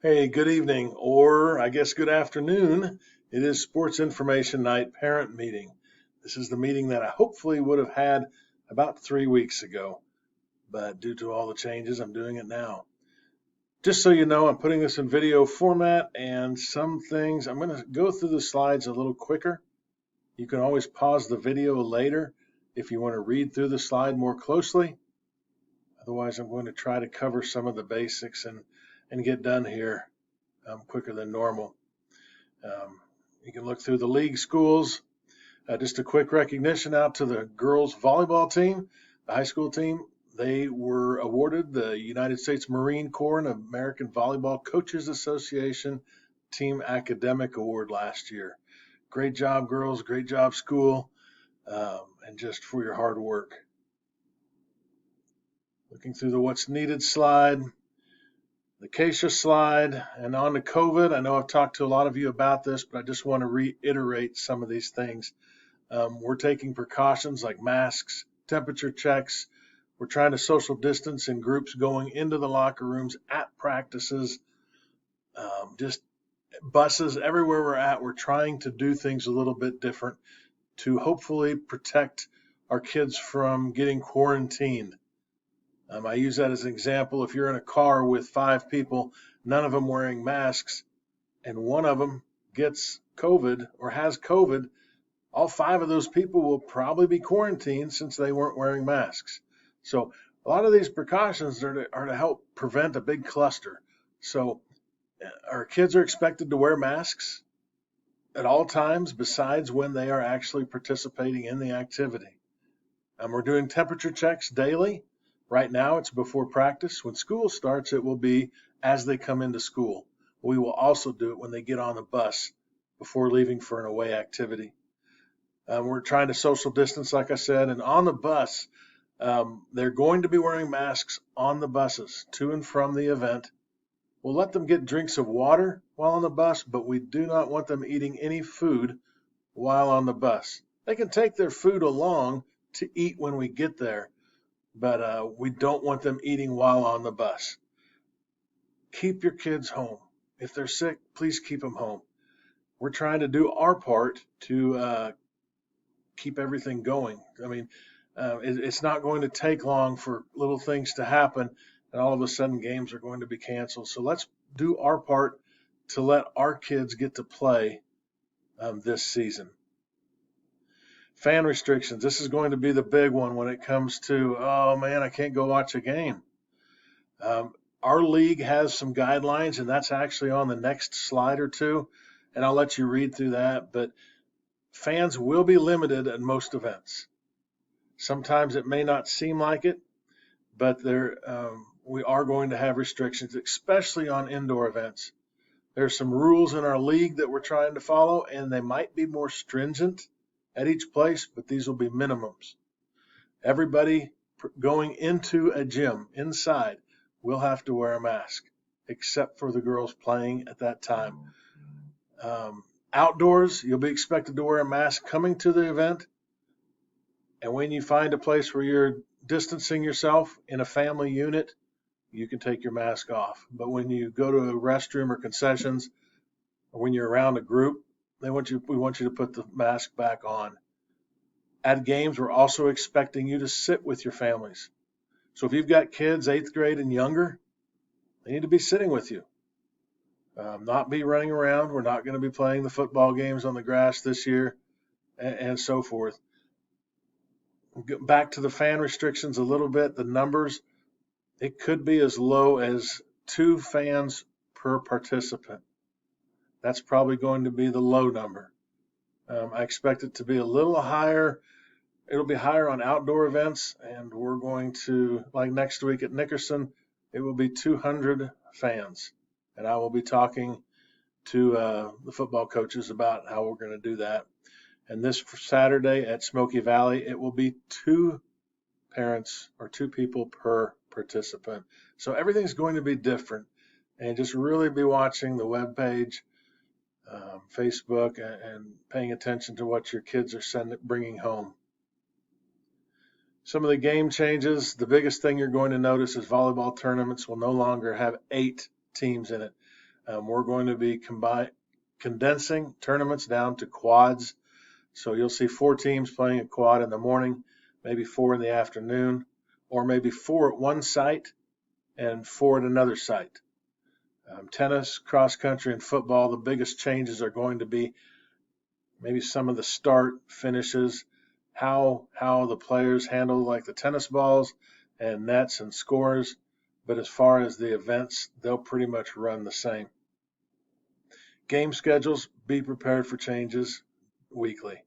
Hey, good evening, or I guess good afternoon. It is Sports Information Night Parent Meeting. This is the meeting that I hopefully would have had about 3 weeks ago, but due to all the changes, I'm doing it now. Just so you know, I'm putting this in video format, and some things, I'm going to go through the slides a little quicker. You can always pause the video later if you want to read through the slide more closely. Otherwise, I'm going to try to cover some of the basics and get done here quicker than normal. You can look through the league schools. Just a quick recognition out to the girls volleyball team, the high school team. They were awarded the United States Marine Corps and American Volleyball Coaches Association Team Academic Award last year. Great job, girls. Great job, school. And just for your hard work. Looking through the what's needed slide, the Keisha slide, and on to COVID. I know I've talked to a lot of you about this, but I just want to reiterate some of these things. We're taking precautions like masks, temperature checks. We're trying to social distance in groups going into the locker rooms, at practices, just buses, everywhere we're at. We're trying to do things a little bit different to hopefully protect our kids from getting quarantined. I use that as an example. If you're in a car with 5 people, none of them wearing masks, and one of them gets COVID or has COVID, all 5 of those people will probably be quarantined since they weren't wearing masks. So a lot of these precautions are to help prevent a big cluster. So our kids are expected to wear masks at all times besides when they are actually participating in the activity. We're doing temperature checks daily. Right now, it's before practice. When school starts, it will be as they come into school. We will also do it when they get on the bus before leaving for an away activity. We're trying to social distance, like I said, and on the bus, they're going to be wearing masks on the buses to and from the event. We'll let them get drinks of water while on the bus, but we do not want them eating any food while on the bus. They can take their food along to eat when we get there, but we don't want them eating while on the bus. Keep your kids home. If they're sick, please keep them home. We're trying to do our part to keep everything going. I mean, it's not going to take long for little things to happen, and all of a sudden games are going to be canceled. So let's do our part to let our kids get to play this season. Fan restrictions. This is going to be the big one when it comes to, oh man, I can't go watch a game. Our league has some guidelines, and that's actually on the next slide or two, and I'll let you read through that. But fans will be limited at most events. Sometimes it may not seem like it, but we are going to have restrictions, especially on indoor events. There's some rules in our league that we're trying to follow, and they might be more stringent at each place, but these will be minimums. Everybody going into a gym inside will have to wear a mask, except for the girls playing at that time. Outdoors, you'll be expected to wear a mask coming to the event. And when you find a place where you're distancing yourself in a family unit, you can take your mask off. But when you go to a restroom or concessions, or when you're around a group, we want you to put the mask back on. At games, we're also expecting you to sit with your families. So if you've got kids 8th grade and younger, they need to be sitting with you, not be running around. We're not going to be playing the football games on the grass this year, and so forth. Back to the fan restrictions a little bit. The numbers, it could be as low as 2 fans per participant. That's probably going to be the low number. I expect it to be a little higher. It'll be higher on outdoor events, and we're going to, like next week at Nickerson, it will be 200 fans. And I will be talking to the football coaches about how we're going to do that. And this Saturday at Smoky Valley, it will be 2 parents or 2 people per participant. So everything's going to be different. And just really be watching the webpage, Facebook, and paying attention to what your kids are bringing home. Some of the game changes, the biggest thing you're going to notice is volleyball tournaments will no longer have 8 teams in it. We're going to be condensing tournaments down to quads. So you'll see 4 teams playing a quad in the morning, maybe 4 in the afternoon, or maybe 4 at one site and 4 at another site. Tennis, cross country, and football, the biggest changes are going to be maybe some of the start finishes, how the players handle like the tennis balls and nets and scores. But as far as the events, they'll pretty much run the same. Game schedules, be prepared for changes weekly.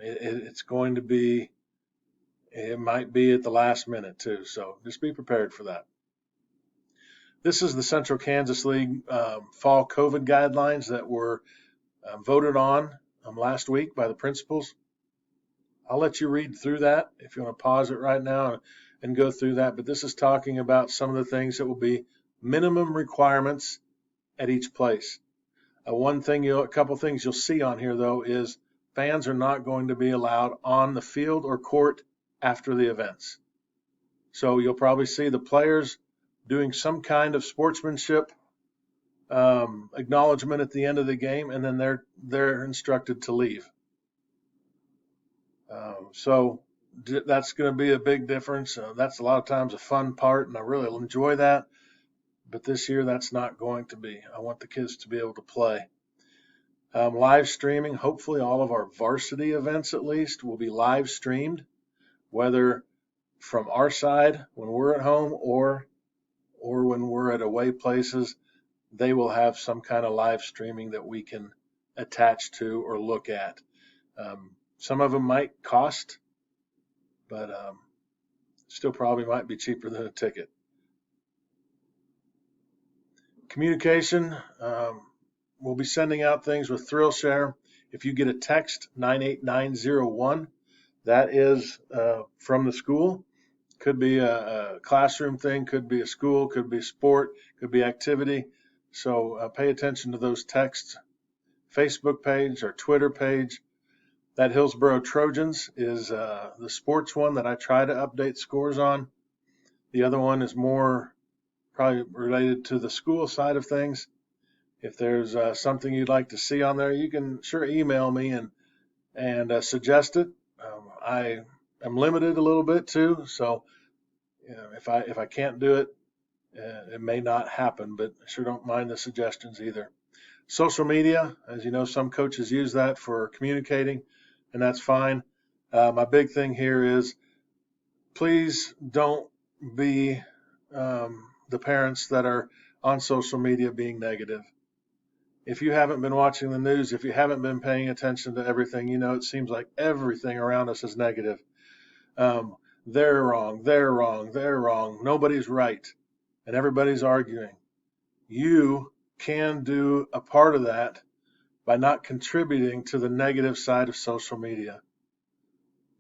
It's going to be, it might be at the last minute too, so just be prepared for that. This is the Central Kansas League fall COVID guidelines that were voted on last week by the principals. I'll let you read through that if you want to pause it right now and go through that. But this is talking about some of the things that will be minimum requirements at each place. A couple things you'll see on here though is fans are not going to be allowed on the field or court after the events. So you'll probably see the players doing some kind of sportsmanship acknowledgement at the end of the game, and then they're instructed to leave. So that's going to be a big difference. That's a lot of times a fun part, and I really enjoy that. But this year, that's not going to be. I want the kids to be able to play. Live streaming, hopefully all of our varsity events at least will be live streamed, whether from our side when we're at home or when we're at away places. They will have some kind of live streaming that we can attach to or look at. Some of them might cost, but still probably might be cheaper than a ticket. Communication, we'll be sending out things with ThrillShare. If you get a text 98901, that is from the school. Could be a classroom thing, could be a school, could be sport, could be activity. So pay attention to those texts. Facebook page or Twitter page. That Hillsboro Trojans is the sports one that I try to update scores on. The other one is more probably related to the school side of things. If there's something you'd like to see on there, you can sure email me and suggest it. I am limited a little bit too, so if I can't do it, it may not happen. But I sure don't mind the suggestions either. Social media, as you know, some coaches use that for communicating, and that's fine. My big thing here is please don't be the parents that are on social media being negative. If you haven't been watching the news, if you haven't been paying attention to everything, it seems like everything around us is negative. They're wrong, they're wrong, they're wrong. Nobody's right, and everybody's arguing. You can do a part of that by not contributing to the negative side of social media.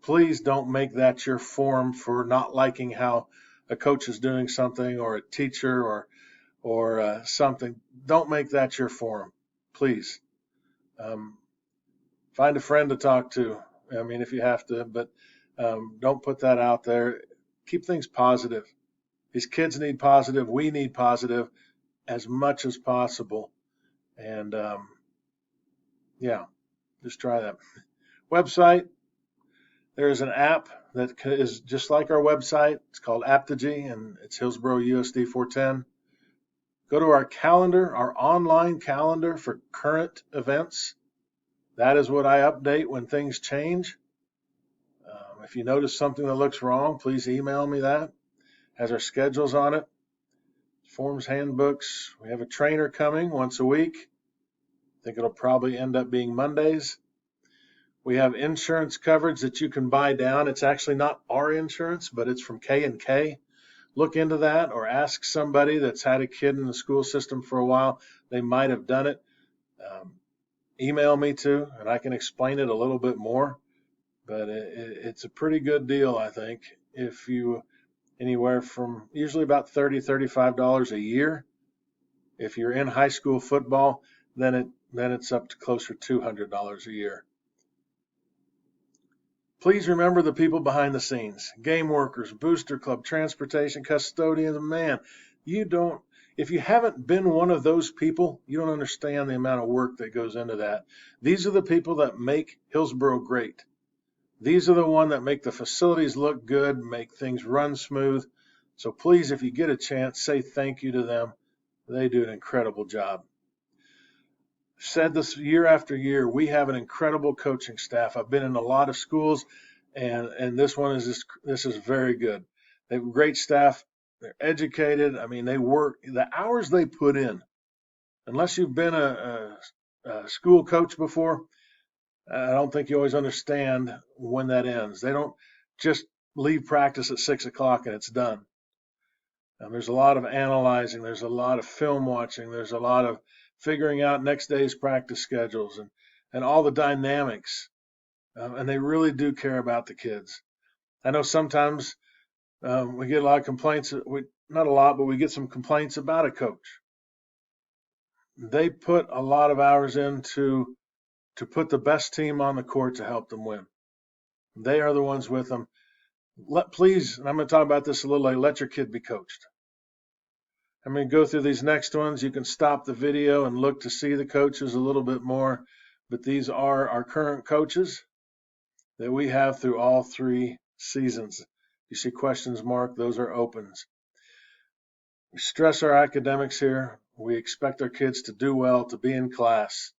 Please don't make that your form for not liking how a coach is doing something or a teacher or something. Don't make that your forum, please. Find a friend to talk to. I mean, if you have to, but don't put that out there. Keep things positive. These kids need positive. We need positive as much as possible. And just try that. Website. There's an app that is just like our website. It's called Aptogy, and it's Hillsboro USD 410. Go to our calendar, our online calendar for current events. That is what I update when things change. If you notice something that looks wrong, please email me that. Has our schedules on it, forms, handbooks. We have a trainer coming once a week. I think it'll probably end up being Mondays. We have insurance coverage that you can buy down. It's actually not our insurance, but it's from K&K. Look into that or ask somebody that's had a kid in the school system for a while. They might have done it. Email me too, and I can explain it a little bit more. But it's a pretty good deal, I think. If you anywhere from usually about $30, $35 a year. If you're in high school football, then it's up to closer to $200 a year. Please remember the people behind the scenes, game workers, booster club, transportation, custodians. Man, you If you haven't been one of those people, you don't understand the amount of work that goes into that. These are the people that make Hillsboro great. These are the ones that make the facilities look good, make things run smooth. So please, if you get a chance, say thank you to them. They do an incredible job. I've said this year after year, we have an incredible coaching staff. I've been in a lot of schools, and this one is this is very good. They have great staff. They're educated. I mean, they work the hours they put in. Unless you've been a school coach before, I don't think you always understand when that ends. They don't just leave practice at 6 o'clock and it's done. There's a lot of analyzing. There's a lot of film watching. There's a lot of figuring out next day's practice schedules and all the dynamics. And they really do care about the kids. I know sometimes we get a lot of complaints. Not a lot, but we get some complaints about a coach. They put a lot of hours into to put the best team on the court to help them win. They are the ones with them. Please, and I'm going to talk about this a little later, let your kid be coached. I'm going to go through these next ones. You can stop the video and look to see the coaches a little bit more, but these are our current coaches that we have through all 3 seasons. You see questions marked, those are opens. We stress our academics here. We expect our kids to do well, to be in class.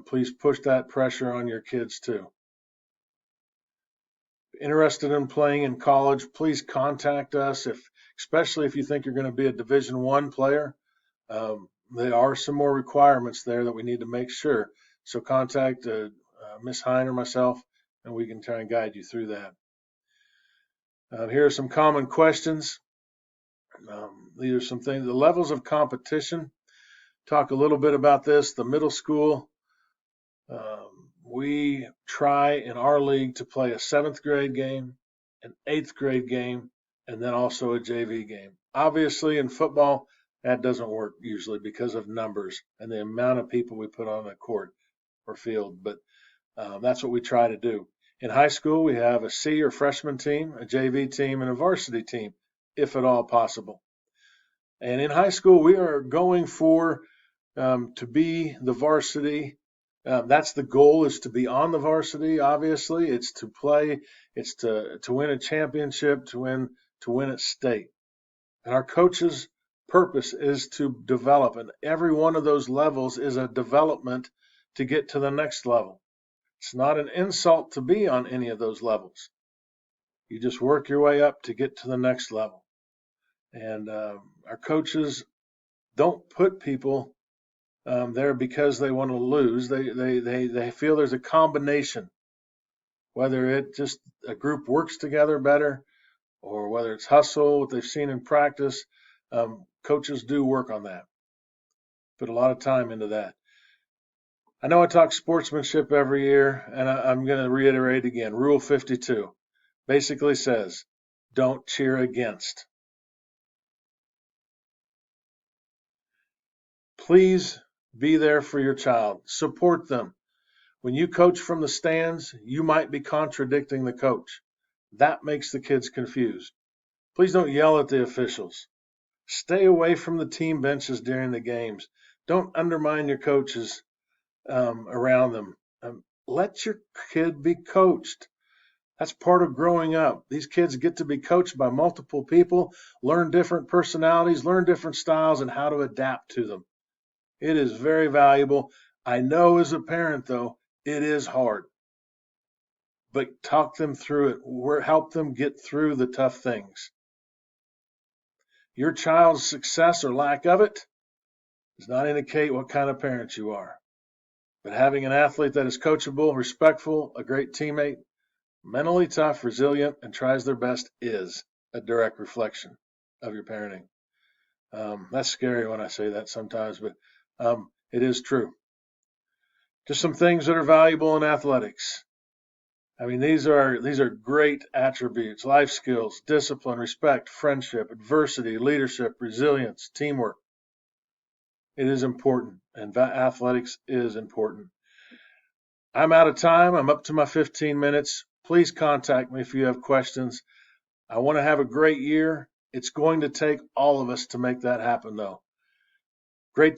Please push that pressure on your kids too. Interested in playing in college, please contact us, especially if you think you're going to be a Division I player. There are some more requirements there that we need to make sure. So contact Ms. Hine or myself, and we can try and guide you through that. Here are some common questions. These are some things. The levels of competition. Talk a little bit about this. The middle school. We try in our league to play a 7th grade game, an 8th grade game, and then also a JV game. Obviously, in football, that doesn't work usually because of numbers and the amount of people we put on the court or field, but that's what we try to do. In high school, we have a C or freshman team, a JV team, and a varsity team, if at all possible. And in high school, we are going for to be the varsity. That's the goal, is to be on the varsity. Obviously, it's to play, it's to win a championship, to win at state. And our coach's purpose is to develop, and every one of those levels is a development to get to the next level. It's not an insult to be on any of those levels. You just work your way up to get to the next level. And our coaches don't put people there because they want to lose. They feel there's a combination, whether it just a group works together better or whether it's hustle, what they've seen in practice. Coaches do work on that, put a lot of time into that. I know I talk sportsmanship every year, and I'm going to reiterate again. Rule 52 basically says, don't cheer against. Please be there for your child. Support them. When you coach from the stands, you might be contradicting the coach. That makes the kids confused. Please don't yell at the officials. Stay away from the team benches during the games. Don't undermine your coaches around them. Let your kid be coached. That's part of growing up. These kids get to be coached by multiple people, learn different personalities, learn different styles, and how to adapt to them. It is very valuable. I know as a parent, though, it is hard. But talk them through it. Help them get through the tough things. Your child's success or lack of it does not indicate what kind of parent you are. But having an athlete that is coachable, respectful, a great teammate, mentally tough, resilient, and tries their best is a direct reflection of your parenting. That's scary when I say that sometimes, but it is true. Just some things that are valuable in athletics. I mean, these are great attributes: life skills, discipline, respect, friendship, adversity, leadership, resilience, teamwork. It is important, and athletics is important. I'm out of time. I'm up to my 15 minutes. Please contact me if you have questions. I want to have a great year. It's going to take all of us to make that happen, though. Great